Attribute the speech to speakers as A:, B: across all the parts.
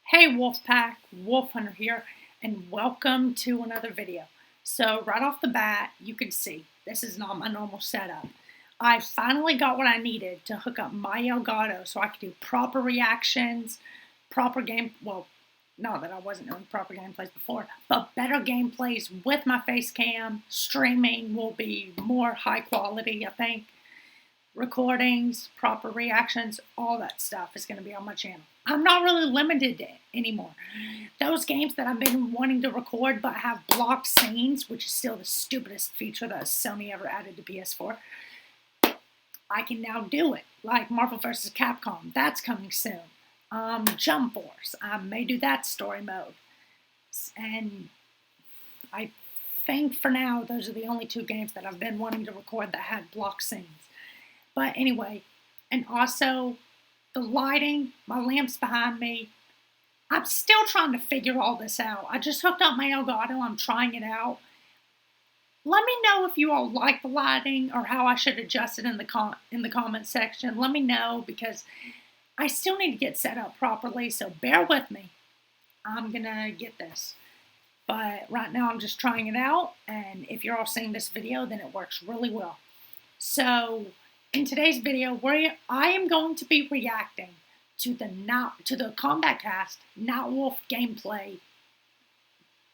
A: Hey Wolfpack, Wolf Hunter here, and welcome to another video. So right off the bat, you can see this is not my normal setup. I finally got what I needed to hook up my Elgato so I could do proper reactions, proper game, well, not that I wasn't doing proper gameplays before, but better gameplays with my face cam. Streaming will be more high quality, I think. Recordings, proper reactions, all that stuff is going to be on my channel. I'm not really limited anymore. Those games that I've been wanting to record but have blocked scenes, which is still the stupidest feature that Sony ever added to PS4, I can now do it. Like Marvel vs. Capcom, that's coming soon. Jump Force, I may do that story mode. And I think for now, those are the only two games that I've been wanting to record that had blocked scenes. But anyway, and also the lighting, my lamp's behind me. I'm still trying to figure all this out. I just hooked up my Elgato. I'm trying it out. Let me know if you all like the lighting or how I should adjust it in the comment section. Let me know because I still need to get set up properly. So bear with me. I'm gonna get this. But right now I'm just trying it out. And if you're all seeing this video, then it works really well. So in today's video, I am going to be reacting to the Kombat Cast Nightwolf gameplay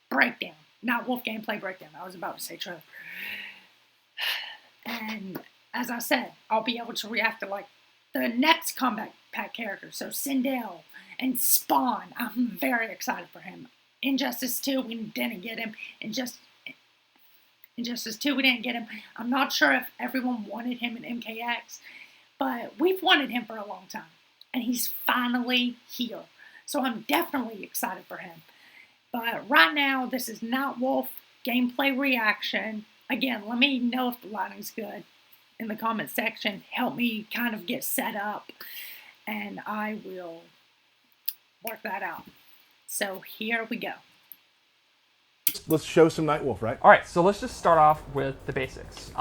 A: breakdown. Nightwolf gameplay breakdown. I was about to say trailer. And as I said, I'll be able to react to like the next Kombat Pack characters. So Sindel and Spawn. I'm very excited for him. Injustice 2, we didn't get him. Injustice 2, we didn't get him. I'm not sure if everyone wanted him in MKX, but we've wanted him for a long time. And he's finally here. So I'm definitely excited for him. But right now, this is Nightwolf gameplay reaction. Again, let me know if the lighting's good in the comment section. Help me kind of get set up. And I will work that out. So here we go.
B: Let's show some Nightwolf, right?
C: All right, so let's just start off with the basics.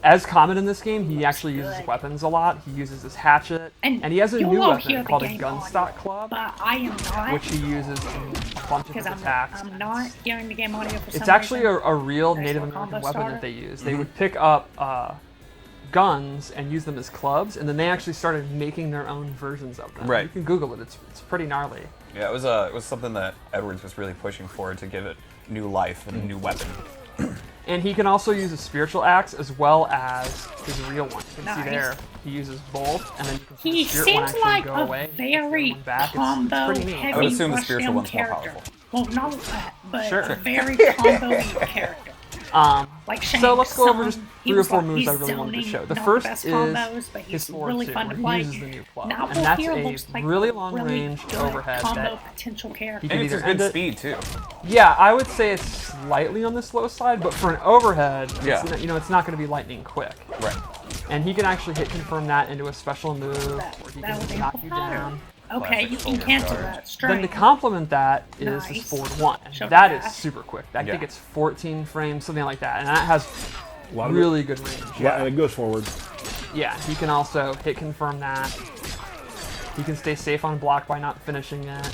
C: As Kombat in this game, he actually uses weapons a lot. He uses his hatchet, and he has a new weapon called a Gunstock Club,
A: but I am not,
C: which he uses in a bunch of his attacks.
A: I'm not hearing the game audio for some
C: It's actually
A: reason.
C: a real Native American weapon that they use. They would pick up guns and use them as clubs, and then they actually started making their own versions of them.
D: Right.
C: You can Google it. It's pretty gnarly.
D: Yeah, it was something that Edwards was really pushing for to give it new life and a new weapon.
C: And he can also use a spiritual axe as well as his real one. You can see there, he uses both, and then you can see the spirit one actually
A: like
C: go
A: a
C: away.
A: very combo
D: I
A: heavy
D: would assume the spiritual one's more
A: character.
D: powerful.
A: Well, not that, but
C: Sure.
A: a very combo character. Like Shang
C: So let's go over
A: Tsung,
C: just 3 or 4 moves I really wanted to show. The first is his forward
A: really
C: two,
A: fun to
C: where
A: play.
C: he uses the new club.
A: Nightwolf
C: And that's
A: here
C: a
A: looks like
C: really long
A: really
C: range
A: good
C: overhead
A: combo
C: that
A: potential character.
C: he can
D: And it's
C: either
D: a
C: end
D: good
C: it.
D: speed too.
C: Yeah, I would say it's slightly on the slow side, but for an overhead,
D: Yeah.
C: it's, it's not going to be lightning quick.
D: Right.
C: And he can actually hit confirm that into a special move, where he
A: That
C: can
A: would
C: knock you
A: amplify.
C: down.
A: Okay, you can
D: Classic
A: cancel
D: charge.
A: that straight.
C: Then to complement that is his
A: Nice.
C: forward one. And
A: Shoulder
C: that is
A: dash.
C: super quick. I
D: Yeah.
C: think it's 14 frames, something like that. And that has
B: A lot of
C: really good range.
B: Yeah, and it goes forward.
C: Yeah, he can also hit confirm that. He can stay safe on block by not finishing it.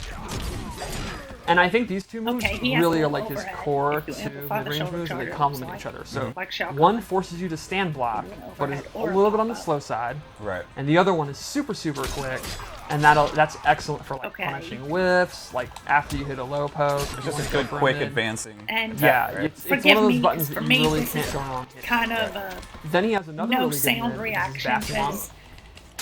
C: And I think these two moves
A: Okay, he has
C: really
A: a
C: are like his
A: overhead.
C: core
A: If you
C: to
A: amplify the
C: mid-range
A: shoulder
C: moves, and they
A: charge,
C: complement
A: it's
C: each other. So
A: like Shao Kahn.
C: one forces you to stand block, but is a little bit on the slow side.
D: Right.
C: And the other one is super quick, and that's excellent for like
A: Okay.
C: punishing whiffs, like after you hit a low poke.
D: It's just a good, quick advancing.
A: And
C: Yeah,
D: right.
C: it's
A: forgive
C: one of those
A: me,
C: buttons
A: for
C: that
A: me,
C: you really
A: this
C: can't
A: is
C: go wrong hitting.
A: kind of a
C: Then he has another
A: no
C: really good
A: sound
C: move,
A: reaction
C: which is back one.
A: because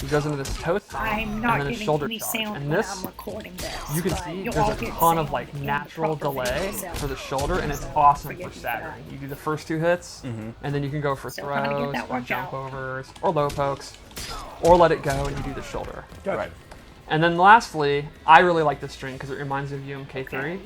C: He goes into this toe stomp,
A: I'm
C: and
A: not
C: then a
A: getting
C: shoulder
A: any
C: charge.
A: sound
C: And
A: when
C: this,
A: I'm recording this.
C: you can
A: but
C: see
A: you'll
C: there's
A: all
C: a
A: get
C: ton of
A: sound
C: like
A: in the
C: natural
A: proper video
C: delay
A: itself.
C: for the shoulder, and it's awesome
A: Forgive
C: for
A: me for that.
C: staggering. You do the first 2 hits, and then you can go for
A: So trying to get
C: throws,
A: that
C: or
A: worked
C: jump
A: out.
C: overs, or low pokes, or let it go and you do the shoulder.
B: Gotcha.
D: Right.
C: And then lastly, I really like this string because it reminds me of UMK3.
A: Okay.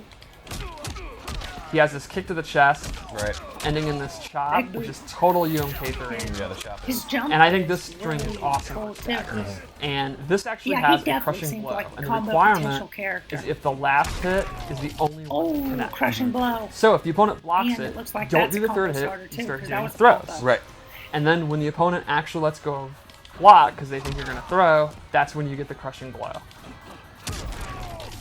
C: He has this kick to the chest,
D: Right.
C: ending in this chop,
A: Big
C: which
A: boost.
C: is total UMK3.
D: Yeah, the shop
A: His
D: is.
A: jump
C: And I think this
A: is
C: string is
A: really
C: awesome
A: cool,
C: for
A: too.
C: staggers. And this actually
A: Yeah,
C: has
A: he
C: a
A: definitely
C: crushing
A: seems
C: blow.
A: like a
C: And the
A: combo
C: requirement
A: potential character.
C: is if the last hit is the only one to
A: Oh,
C: connect.
A: crushing blow.
C: So if the opponent blocks
A: Man,
C: it,
A: it looks like
C: don't
A: that's
C: do
A: a
C: the third
A: combo
C: hit,
A: starter,
C: you
A: too,
C: start
A: 'cause that
C: doing
A: was a
C: throws.
A: combo.
D: Right.
C: And then when the opponent actually lets go of block because they think you're going to throw, that's when you get the crushing blow.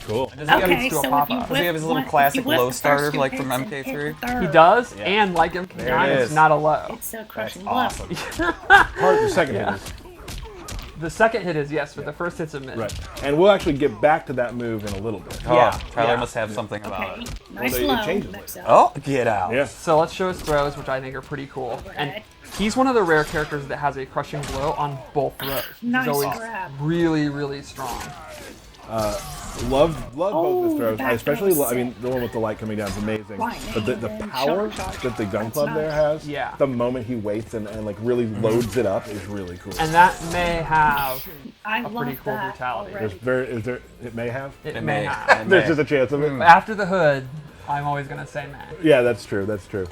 B: Cool.
D: Does he have,
A: Okay,
C: do a
A: so
C: pop
A: if you
C: up.
D: does he have his little
A: whip
D: classic
A: one- if you
D: low
A: whip the
D: starter
A: first two
D: like from
A: hits and hit
D: MK3?
A: the third,
C: He does,
D: Yeah.
C: and like
D: There
C: MK9,
D: it
C: it's
D: is.
C: not a low.
A: It's a
D: That's
A: crushing blow.
D: awesome.
B: Part the second
C: Yeah.
B: hit is.
C: The second hit is yes, but the first hit's a mid.
B: Right. And we'll actually get back to that move in a little bit.
D: Oh,
C: Yeah,
D: Tyler
C: yeah.
D: must have something about
A: Okay,
D: it.
A: nice
B: Well, it
A: low.
B: changes
A: Mix up.
D: Oh, get out.
B: Yeah.
C: So let's show his throws, which I think are pretty cool. And
A: Overhead.
C: he's one of the rare characters that has a crushing blow on both throws.
A: Nice
C: He's always
A: grab.
C: really, really strong.
B: Love both
A: Oh,
B: his throws.
A: the
B: I
A: back
B: especially,
A: throw was
B: I mean,
A: sick.
B: the one with the light coming down is amazing.
A: Right,
B: But the
A: and then
B: power
A: shoulder charge.
B: that the gun
A: That's
B: club there
A: nice.
B: has,
C: Yeah.
B: the moment he waits and like really loads it up is really cool.
C: And that may have
A: I
C: a
A: love
C: pretty cool
A: that
C: brutality.
A: already.
B: It may have?
C: it
D: It
C: may
D: may.
C: have.
D: It
B: There's
D: may.
B: just a chance of it.
C: After the hood, I'm always gonna say may.
B: Yeah, that's true. That's true.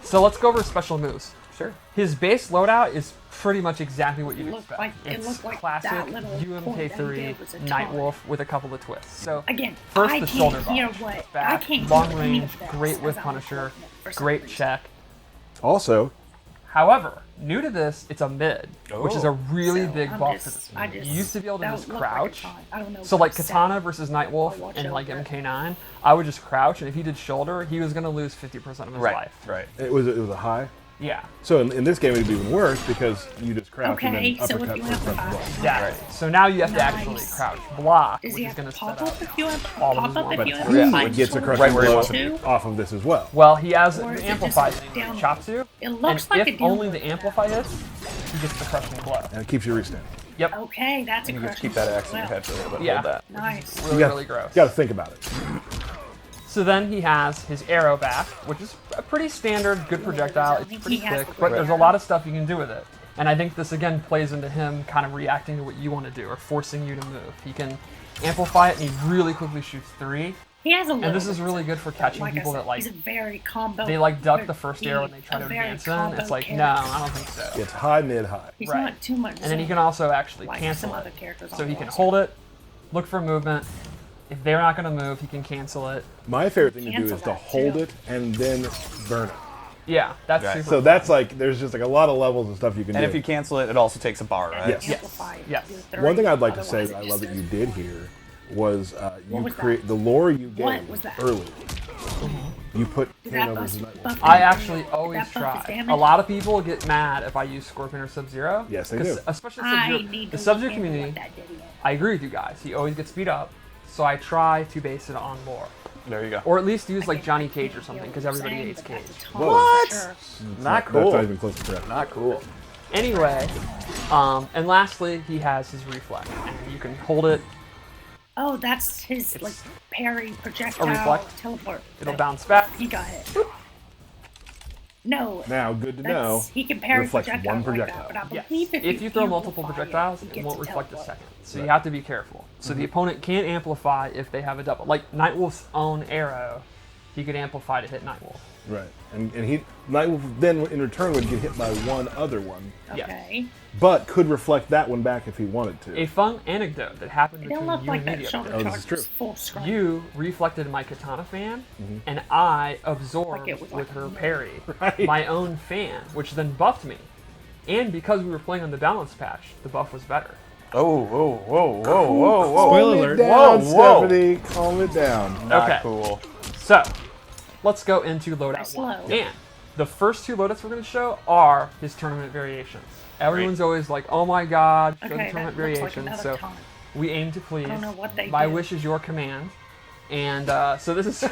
C: So let's go over special moves.
D: Sure.
C: His base loadout is pretty much exactly what you'd
A: Looked
C: expect.
A: like- it
C: It's
A: looked like
C: classic
A: that little point that he
C: UMK3
A: gave was a ton.
C: Nightwolf with a couple of twists. So
A: Again,
C: first
A: I
C: the
A: can't
C: shoulder
A: hear
C: bar,
A: what- I
C: back,
A: can't
C: long
A: hear any
C: range,
A: of this
C: great
A: as
C: with
A: I'm
C: Punisher,
A: recording it for some
C: great
A: reason.
C: check.
B: Also,
C: However, new to this, it's a mid, which is a
D: Oh.
C: really
A: So
C: big
A: I'm
C: buff
A: just-
C: for this
A: I
C: move.
A: just-
C: You used to be able to
A: that
C: just
A: looked like a
C: crouch.
A: ton. I don't know
C: So
A: what
C: like
A: set.
C: Katana versus
A: I'll
C: Nightwolf
A: watch
C: and like
A: over.
C: MK9, I would just crouch, and if he did shoulder, he was gonna lose 50% of his
D: Right.
C: life.
D: Right.
B: it was a high.
C: Yeah.
B: So in this game, it'd be even worse because you just crouch
A: Okay,
B: and then
A: so if
B: uppercut
A: you
B: for
A: have
B: front
A: the
B: block.
C: Exactly. So now you have to actually
A: Nice.
C: crouch block,
A: Does
C: which
A: he
C: is
A: have
C: gonna
A: to
C: set
A: pop
C: up
A: up if you have
C: all of
A: pop
C: his
A: up if
C: weapons.
A: you have
B: He
A: a
B: gets a
A: sword
B: crushing
D: Right where he
B: blow
D: wants to
A: too?
B: off of this as well.
C: Well, he has
A: Or
C: an
A: is it
C: amplified
A: just
C: thing
A: down-
C: with Chopsu,
A: It looks
C: and
A: like
C: if
A: a
C: only
A: downward
C: the amplify hits, he gets the crushing blow.
B: And it keeps you restanding.
C: Yep.
A: Okay, that's a
D: You
A: crushing.
D: just keep that axe in your
A: blow.
D: head for a little bit.
C: Yeah.
D: Hold that.
A: Nice.
C: Really, really gross.
B: You got to think about it.
C: So then he has his arrow back, which is a pretty standard, good projectile. It's pretty
A: He has
C: quick,
A: the
C: but there's a
A: arrow.
C: lot of stuff you can do with it. And I think this again plays into him kind of reacting to what you want to do or forcing you to move. He can amplify it and he really quickly shoots 3.
A: He has a little.
C: And this is
A: bit,
C: really good for
A: but
C: catching
A: like I
C: people
A: said,
C: that like
A: he's a very combo.
C: they like duck the first arrow and they try
A: a
C: to
A: very
C: advance in.
A: combo
C: It's like, no,
A: character.
C: I don't think so.
B: It's high, mid, high.
A: He's
C: Right.
A: not too much.
C: And then he can also actually
A: like
C: cancel
A: some
C: it.
A: other characters
C: So
A: on
C: he
A: the
C: can
A: roster.
C: hold it, look for movement. If they're not going to move, he can cancel it.
B: My favorite thing to do
A: Cancel
B: is to
A: that,
B: hold
A: too.
B: it and then burn it.
C: Yeah, that's
D: Right.
C: super
B: So
C: fun.
B: that's like, there's just like a lot of levels of stuff you can
D: And
B: do.
D: if you cancel it, it also takes a bar, right?
B: Yes.
A: Amplify it.
C: Yes.
A: Do the
B: One thing
A: three,
B: I'd like to say
A: otherwise
B: that I
A: it
B: love
A: just
B: that you
A: goes-
B: did here was you
A: was that?
B: create the lore you
A: What
B: gave
A: was that?
B: early. You put
A: Did
B: Kano
A: that
B: versus
A: buff-
B: Nightwolf.
A: buff
C: I
A: his-
C: actually always
A: that buff his
C: try.
A: damage?
C: A lot of people get mad if I use Scorpion or Sub-Zero.
B: Yes, they do.
C: Especially
A: I
C: Sub-Zero.
A: need
C: The
A: to
C: Sub-Zero
A: look into
C: community,
A: what that did again.
C: I agree with you guys. He always gets beat up, so I try to base it on lore.
D: There you go.
C: Or at least use like
A: Again,
C: Johnny
A: I
C: Cage
A: can't
C: or something,
A: feel
C: because
A: what
C: everybody
A: you're
C: hates
A: saying,
C: Cage.
A: but that's a ton
B: What?
A: for sure.
D: Not
B: That's
D: cool.
B: not even close to correct.
D: Not cool.
C: Anyway, and lastly, he has his reflect. And you can hold it,
A: Oh, that's his like parry projectile
C: reflect.
A: teleport.
C: it'll
A: thing.
C: bounce back.
A: He got hit. No.
B: Now, good to know.
A: He can parry
B: reflects
A: projectile
B: one
A: like
B: projectile.
A: that, but I
C: Yes.
A: believe
C: If you throw multiple
A: amplify
C: projectiles,
A: it
C: it won't
A: gets
C: reflect a
A: teleport.
C: second. So you have to be careful. So the opponent can amplify if they have a double. Like Nightwolf's own arrow, he could amplify to hit Nightwolf.
B: Right. And Nightwolf then in return would get hit by one other one,
C: Yes.
A: Okay.
B: but could reflect that one back if he wanted to.
C: A fun anecdote that happened
A: It
C: between
A: don't look
C: you
A: like
C: and me
A: that
C: the
A: shoulder
C: other day.
B: Oh, this
A: charge
B: is true.
A: was full screen.
C: You reflected my Katana fan, and I absorbed
A: Like it was
C: with
A: like
C: her
A: a-
C: parry
B: Right.
C: my own fan, which then buffed me. And because we were playing on the balance patch, the buff was better.
D: Oh, whoa, whoa, whoa, whoa, whoa.
B: Calm
E: Spoiler
B: it
E: alert.
B: down,
D: Whoa, whoa.
B: Stephanie. Calm it down.
D: Not
C: Okay.
D: cool.
C: So, let's go into loadout
A: Nice
C: 1.
A: load.
C: And the first 2 loadouts we're going to show are his tournament variations. Everyone's always like, oh my god, show the
A: Okay,
C: tournament
A: that looks like
C: variations.
A: another
C: So
A: ton.
C: we aim to please.
A: don't know what they
C: My
A: do.
C: wish is your command. And so this is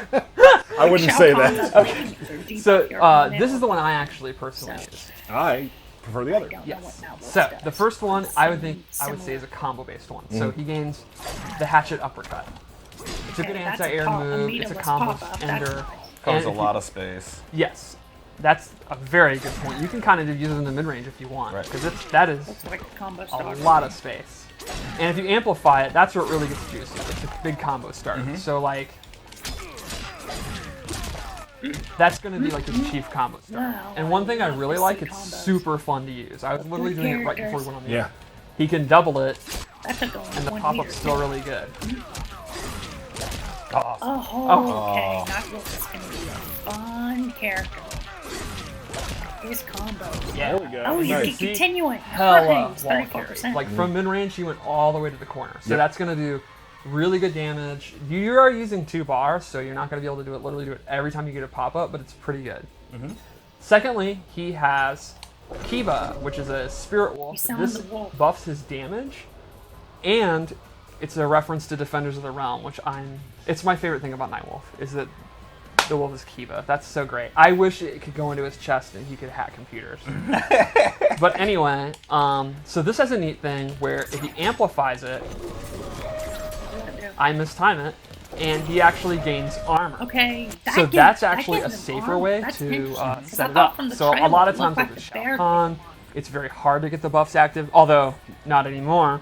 B: I wouldn't
A: Shao
B: say
A: Kahn's
B: that.
A: up there, deep
C: so
A: up here.
C: this is the one I actually personally
A: So-
C: use.
B: I prefer the other.
A: Don't know
C: Yes.
A: what Nightwolf
C: So
A: does.
C: the first one I would say
A: Similar.
C: is a combo based one. So he gains the hatchet uppercut. It's a good
A: Okay, that's a
C: anti-air
A: pop-
C: move. It's a
A: meaningless
C: combo
A: pop-up. That's
C: ender.
A: nice.
D: Covers a
C: if you-
D: lot of space.
C: Yes, that's a very good point. You can kind of use it in the mid range if you want,
D: Right.
C: because that is
A: Looks like a combo
C: a
A: starter.
C: lot of space. And if you amplify it, that's where it really gets juicy. It's a big combo starter. So like, that's going to be like his chief combo starter.
A: Wow,
C: And one thing I
A: love
C: really
A: to
C: like,
A: see
C: it's
A: combos.
C: super fun to use. I was literally doing it right before we went on the
B: Yeah.
C: air. He can double it,
A: That's a goal.
C: and the pop-up's still really good.
A: Oh,
C: Oh.
A: okay. Nightwolf is going to be a fun character. His combos.
C: Yeah.
B: There we go.
A: Oh, you
B: Nice.
A: can continue it.
C: Hella
A: Nice.
C: wall
A: 34%.
C: carry. Like from mid range, he went all the way to the corner. So
B: Yep.
C: that's gonna do Really good damage. You are using 2 bars, so you're not going to be able to literally do it every time you get a pop-up, but it's pretty good. Secondly, he has Kiba, which is a spirit wolf. This buffs his damage, and it's a reference to Defenders of the Realm, which it's my favorite thing about Nightwolf, is that the wolf is Kiba. That's so great. I wish it could go into his chest and he could hack computers. But anyway, so this has a neat thing where if he amplifies it, I mistime it, and he actually gains armor.
A: Okay.
C: So that's actually a safer way to set it up. So a lot of times with the Shao Kahn, it's very hard to get the buffs active, although not anymore.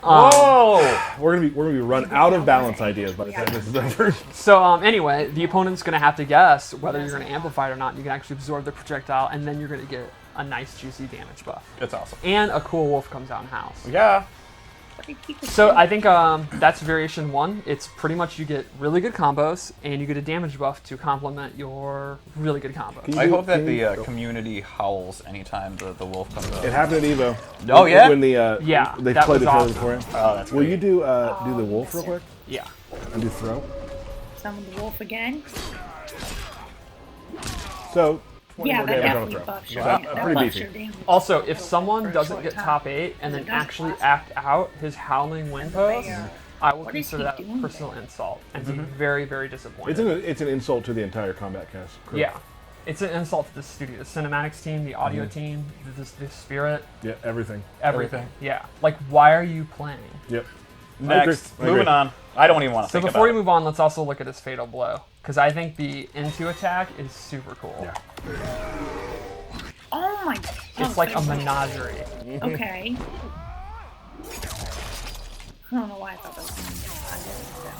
B: Whoa! We're gonna be run out of balance ideas by the time this is over.
C: So anyway, the opponent's gonna have to guess whether you're gonna amplify it or not. You can actually absorb the projectile, and then you're gonna get a nice juicy damage buff.
D: That's awesome.
C: And a cool wolf comes out in house.
D: Yeah.
C: So I think that's variation 1. It's pretty much you get really good combos, and you get a damage buff to complement your really good combos.
D: I hope that the community howls anytime the wolf comes out.
B: It happened at Evo.
D: Oh, yeah?
B: When they
C: that
B: played
C: was
B: the trailer
C: awesome.
B: for him.
D: Oh, that's
B: Will
D: great.
B: you do the wolf real quick?
C: Yeah.
B: And do throw?
A: Summon the wolf again.
B: So, 20
A: Yeah,
B: more
A: that
B: damage on
A: definitely
B: the throw.
A: buffs your
B: Wow,
A: damage. That
B: pretty
A: buffs
B: beefy.
A: your damage.
C: Also, if someone
A: For a
C: doesn't
A: short
C: get
A: time.
C: top 8 and then
A: It does
C: actually
A: last.
C: act out his Howling Wind pose, I will
A: What is
C: consider
A: he
C: that
A: doing
C: a personal insult and be very, very disappointed.
B: It's an insult to the entire combat cast crew.
C: Yeah. It's an insult to the studio, the cinematics team, the audio team, the spirit,
B: Yeah, everything.
C: everything. Yeah. Like, why are you playing?
B: Yep.
D: Next.
B: I agree.
D: Moving on. I don't even want to
C: So
D: think
C: before we
D: about
C: move on, let's also look at his Fatal Blow, because I think the into attack is super cool.
B: Yeah.
A: Oh my.
C: It's like a menagerie.
A: Okay. I don't know why I thought that was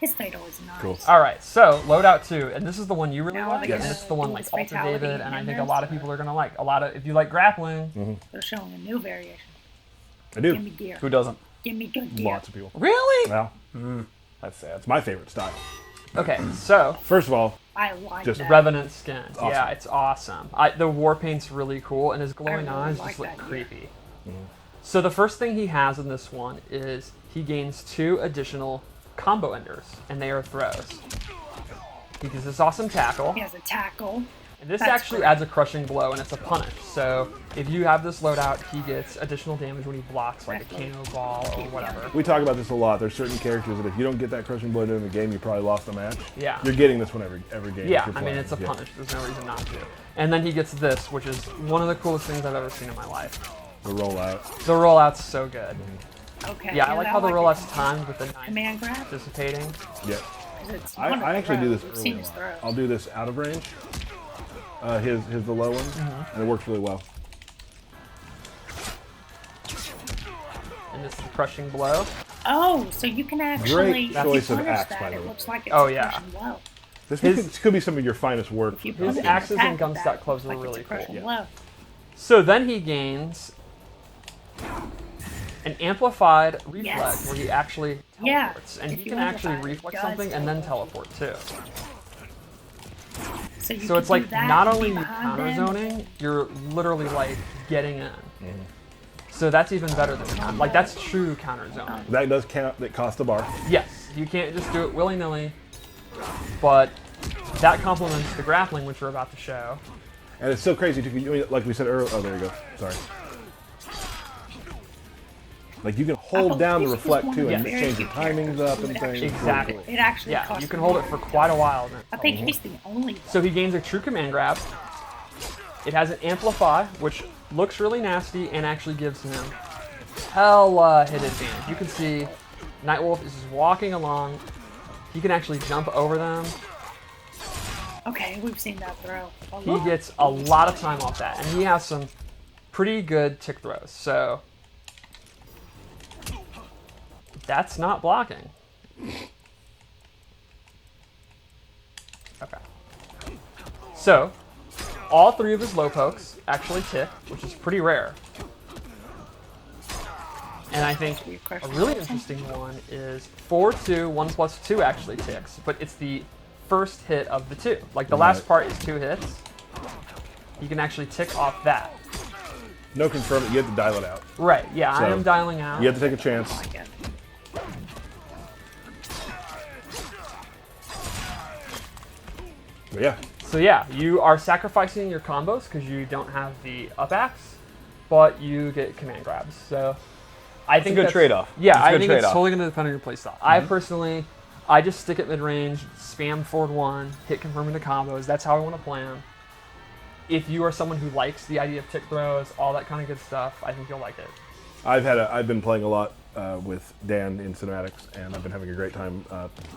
A: his fatal is nice.
B: Cool.
C: All right, so loadout 2, and this is the one you really
A: Now
C: like,
A: they
C: and
A: get
C: it's the one like
A: Duelist
C: Alter
A: Fatality
C: David, and I
A: in
C: think a
A: there.
C: lot of people are gonna like. If you like grappling,
A: They're showing a new variation.
B: I
A: Give me
B: do.
A: gear.
D: Who doesn't?
A: Give me good gear.
B: Lots of people.
D: Really?
B: Well,
D: That's sad.
B: it's my favorite style.
C: okay, so
B: First of all,
A: I like
B: Just
A: that.
C: Revenant skin,
B: awesome.
C: yeah, it's awesome. The war paint's really cool, and his glowing
A: really
C: eyes
A: like
C: just look
A: that gear.
C: creepy. So the first thing he has in this one is he gains 2 additional combo enders, and they are throws. He gets this awesome tackle.
A: He has a tackle.
C: And this
A: That's
C: actually
A: great.
C: adds a crushing blow, and it's a punish. So if you have this loadout, he gets additional damage when he blocks, like a Kano ball or whatever.
B: we talk about this a lot. There's certain characters that if you don't get that crushing blow during the game, you probably lost the match.
C: Yeah.
B: You're getting this one every game.
C: Yeah,
B: if you're
C: I mean,
B: playing.
C: it's a
B: Yeah.
C: punish. There's no reason not to. And then he gets this, which is one of the coolest things I've ever seen in my life.
B: The rollout.
C: The rollout's so good.
A: Okay.
C: Yeah, I like how the
A: it.
C: rollout's timed with the
A: Command
C: knife
A: grab.
C: dissipating.
B: Yeah.
A: 'Cause it's
B: I
A: wonderful
B: actually do
A: throw.
B: this
A: We've
B: early.
A: seen
B: a
A: his
B: lot.
A: throws.
B: I'll do this out of range. His the low one, and it works really well.
C: And this is the crushing blow.
A: Oh, so you can actually
B: Great choice of
A: punish
B: axe,
A: that.
B: by the
A: It
B: way.
A: looks like it's
C: Oh,
A: a
C: yeah.
A: crushing blow.
B: This
C: His-
B: could be some of your finest work.
A: If you
C: His
A: punish
C: axes
A: attack
C: and
A: with
C: gunstock
A: that, it
C: clubs
A: looks
C: are
A: like
C: really
A: it's a crushing
B: cool.
A: blow.
C: So then he gains an amplified reflex
A: Yes.
C: where he actually
A: Yeah,
C: teleports. And
A: if
C: he
A: you
C: can actually
A: amplify it, it
C: reflex
A: does
C: something and then teleport too.
A: So, you
C: So
A: can
C: it's like
A: do that
C: not
A: and
C: only
A: be
C: you
A: behind
C: counter
A: them.
C: zoning, you're literally like getting in. So that's even better than like that's true counter zoning.
B: That does count. That costs a bar.
C: Yes, you can't just do it willy nilly, but that complements the grappling, which we're about to show.
B: And it's so crazy too. Like we said earlier. Oh, there you go. Sorry. Like you can hold down the
A: this was
B: reflect
A: one
B: too,
A: of
B: and
A: the
B: just
A: very
B: change your
A: few
B: timings
A: characters
B: up
A: who
B: and
A: would
B: things.
A: actually-
B: It's really
C: Exactly.
B: cool.
A: It actually
C: Yeah,
A: costs
C: you can
A: me
C: hold it
A: more.
C: for quite a while. Then.
A: I think he's the only
C: So he gains a true command grab. It has an amplify, which looks really nasty and actually gives him hella hit advantage. You can see Nightwolf is just walking along. He can actually jump over them.
A: Okay, we've seen that throw. A
C: He
A: lot.
C: gets a lot of time off that, and he has some pretty good tick throws. So that's not blocking. Okay. So all 3 of his low pokes actually tick, which is pretty rare. And I think a really interesting one is 4-2, 1+2 actually ticks, but it's the first hit of the 2. Like the last
B: Right.
C: part is 2 hits. You can actually tick off that.
B: No confirm it. You have to dial it out.
C: Right, yeah, I
B: So,
C: am dialing out.
B: You have to take a chance.
A: I like it.
B: Yeah.
C: So yeah, you are sacrificing your combos because you don't have the up axe, but you get command grabs. So I think
D: a good
C: that's-
D: trade-off.
C: Yeah,
D: It's a
C: I
D: good
C: think it's
D: trade-off.
C: totally going to depend on your playstyle. I personally, I just stick at mid-range, spam forward 1, hit confirm into combos. That's how I want to play them. If you are someone who likes the idea of tick throws, all that kind of good stuff, I think you'll like it.
B: I've been playing a lot with Dan in cinematics, and I've been having a great time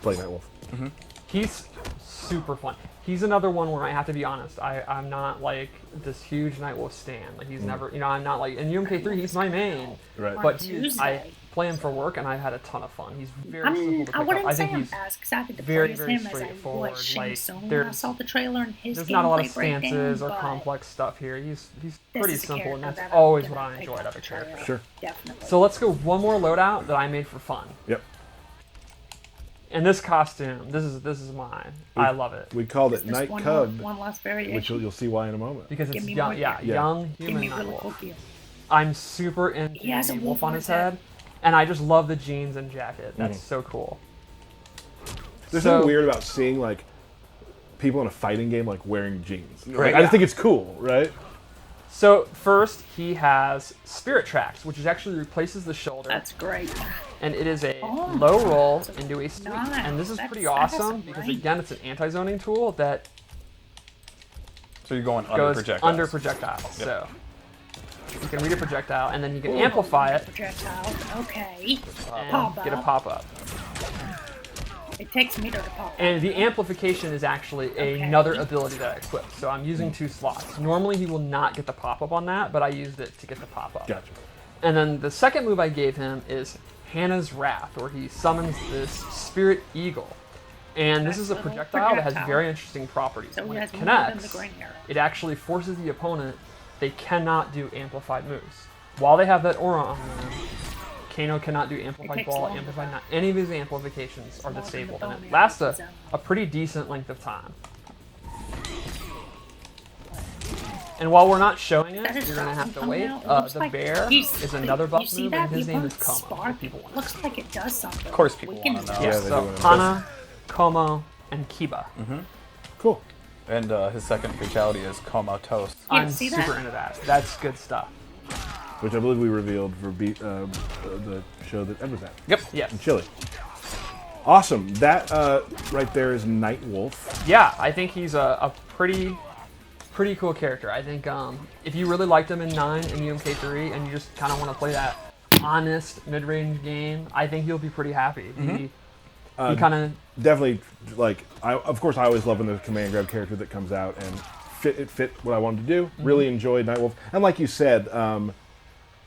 B: playing Nightwolf.
C: He's super fun. He's another one where I have to be honest. I'm not like this huge Nightwolf stan. Like he's never, I'm not like in UMK3. He's my main,
B: Right.
C: but
A: Tuesday.
C: I play him for work, and I've had a ton of fun. He's very simple to pick
A: I
C: up.
A: wouldn't
C: I
A: say
C: think
A: I'm
C: he's
A: as excited to
C: very,
A: play as
C: very
A: him as I
C: straightforward.
A: was Shang
C: Like,
A: Tsung when I
C: there's-
A: saw the trailer and his
C: There's not a lot of
A: gameplay breakdown,
C: stances or
A: but
C: complex stuff here. He's
A: this
C: pretty
A: is a
C: simple, and
A: character
C: that's
A: that I'm
C: always
A: gonna
C: what I
A: pick
C: enjoy
A: up
C: out of
A: the
C: a character.
A: trailer.
B: Sure.
A: Definitely.
C: So let's go one more loadout that I made for fun.
B: Yep.
C: And this costume, this is mine. I love it
B: We called it
A: Just
B: Night
A: one
B: Cub,
A: last variation.
B: which you'll see why in a moment.
C: because
A: Give
C: it's
A: me
C: young,
A: more
C: yeah,
A: gear.
C: young
A: Give
C: human
A: me really
C: Nightwolf.
A: cool gear.
C: I'm super into
A: He has a
C: the
A: wolf
C: wolf on
A: on
C: his
A: his head.
C: head, and I just love the jeans and jacket. That's so cool.
B: There's
C: So-
B: something weird about seeing like people in a fighting game like wearing jeans.
D: Right.
B: I just think it's cool, right?
C: So first, he has Spirit Tracks, which is actually replaces the shoulder,
A: That's great.
C: and it is a
A: Oh,
C: low roll
A: that's
C: into a sweep.
A: nice.
C: And this is
A: That's-
C: pretty
A: that has
C: awesome
A: some
C: because
A: range.
C: again, it's an anti-zoning tool that
D: So you're going under
C: goes
D: projectiles.
C: under projectiles. So you can read a projectile, and then you can amplify it
A: Projectile. Okay.
C: and
A: Pop
C: get a
A: up.
C: pop-up.
A: It takes meter to pop.
C: And the amplification is actually
A: Okay.
C: another ability that I equipped. So I'm using 2 slots. Normally he will not get the pop-up on that, but I used it to get the pop-up.
B: Gotcha.
C: And then the second move I gave him is Hannah's Wrath, where he summons this Spirit Eagle. And this is a
A: Little
C: projectile that has
A: projectile.
C: very interesting properties.
A: So he
C: When
A: has
C: it
A: more than the
C: connects,
A: green arrow.
C: it actually forces the opponent, they cannot do amplified moves. While they have that aura on them, Kano cannot do amplified
A: takes
C: ball,
A: longer.
C: amplified not. Any of his amplifications are
A: Longer than the
C: disabled, and
A: bone
C: it lasts
A: arrow zone.
C: a pretty decent length of time. And while we're not showing it,
A: That is
C: you're gonna have to
A: coming
C: wait.
A: out. It looks
C: The
A: like
C: bear
A: he's-
C: is another
A: you
C: buff
A: see
C: move,
A: that?
C: and his
A: The
C: name is
A: opponent's
C: Como.
A: spark
C: If people want to
A: looks like it does something.
D: Of course people
A: We can
D: wanna know.
A: do
C: Yeah,
B: Yeah,
A: that.
B: they
C: so
B: do wanna know.
C: Hana, Como, and Kiba.
B: Cool.
D: And his second fatality is Comatose.
A: Yeah,
C: I'm
A: see
C: super
A: that?
C: into that. That's good stuff.
B: Which I believe we revealed for the show that Ed was at
D: Yep.
C: Yes.
B: in Chile. Awesome. That right there is Nightwolf.
C: Yeah, I think he's a pretty cool character. I think if you really liked him in 9 and UMK3 and you just kind of want to play that honest mid-range game, I think you'll be pretty happy. He kind of
B: Definitely, like, of course, I always love when there's a command grab character that comes out and it fit what I wanted to do. Really enjoyed Nightwolf. And like you said,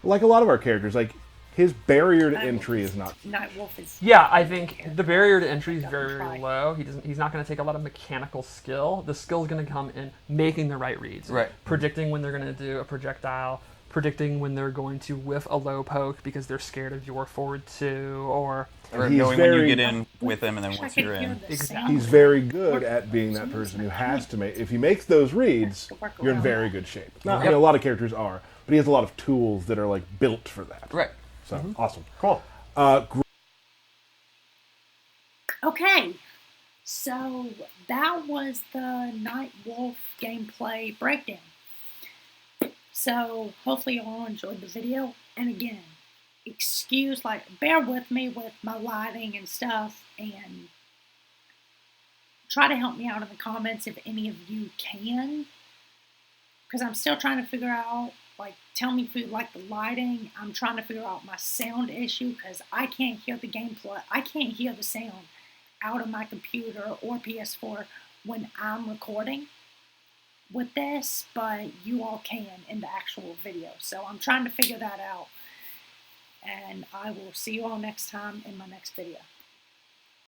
B: like a lot of our characters, like, his barrier to entry is not.
A: Nightwolf is.
C: yeah, I think the barrier to entry is very, very low. He's not going to take a lot of mechanical skill. The skill is going to come in making the right reads.
D: Right.
C: Predicting when they're going to do a projectile, predicting when they're going to whiff a low poke because they're scared of your forward 2, or
D: Or
B: He's
D: knowing when you
B: very-
D: get in with him and then
A: Wish I
D: once
A: could
D: you're
A: hear
D: in.
A: the
C: Exactly.
A: sound.
B: He's very good at being that person who has to make. If he makes those reads,
A: Work
B: you're in
A: around
B: very
A: that.
B: good shape. Not, I mean, a lot of characters are, but he has a lot of tools that are like built for that.
D: Right.
B: So awesome.
D: Cool.
A: Okay, so that was the Nightwolf gameplay breakdown. So hopefully you all enjoyed the video. And again, bear with me with my lighting and stuff, and try to help me out in the comments if any of you can. Because I'm still trying to figure out, like, tell me if you like the lighting. I'm trying to figure out my sound issue because I can't hear the gameplay. I can't hear the sound out of my computer or PS4 when I'm recording with this, but you all can in the actual video. So I'm trying to figure that out. And I will see you all next time in my next video.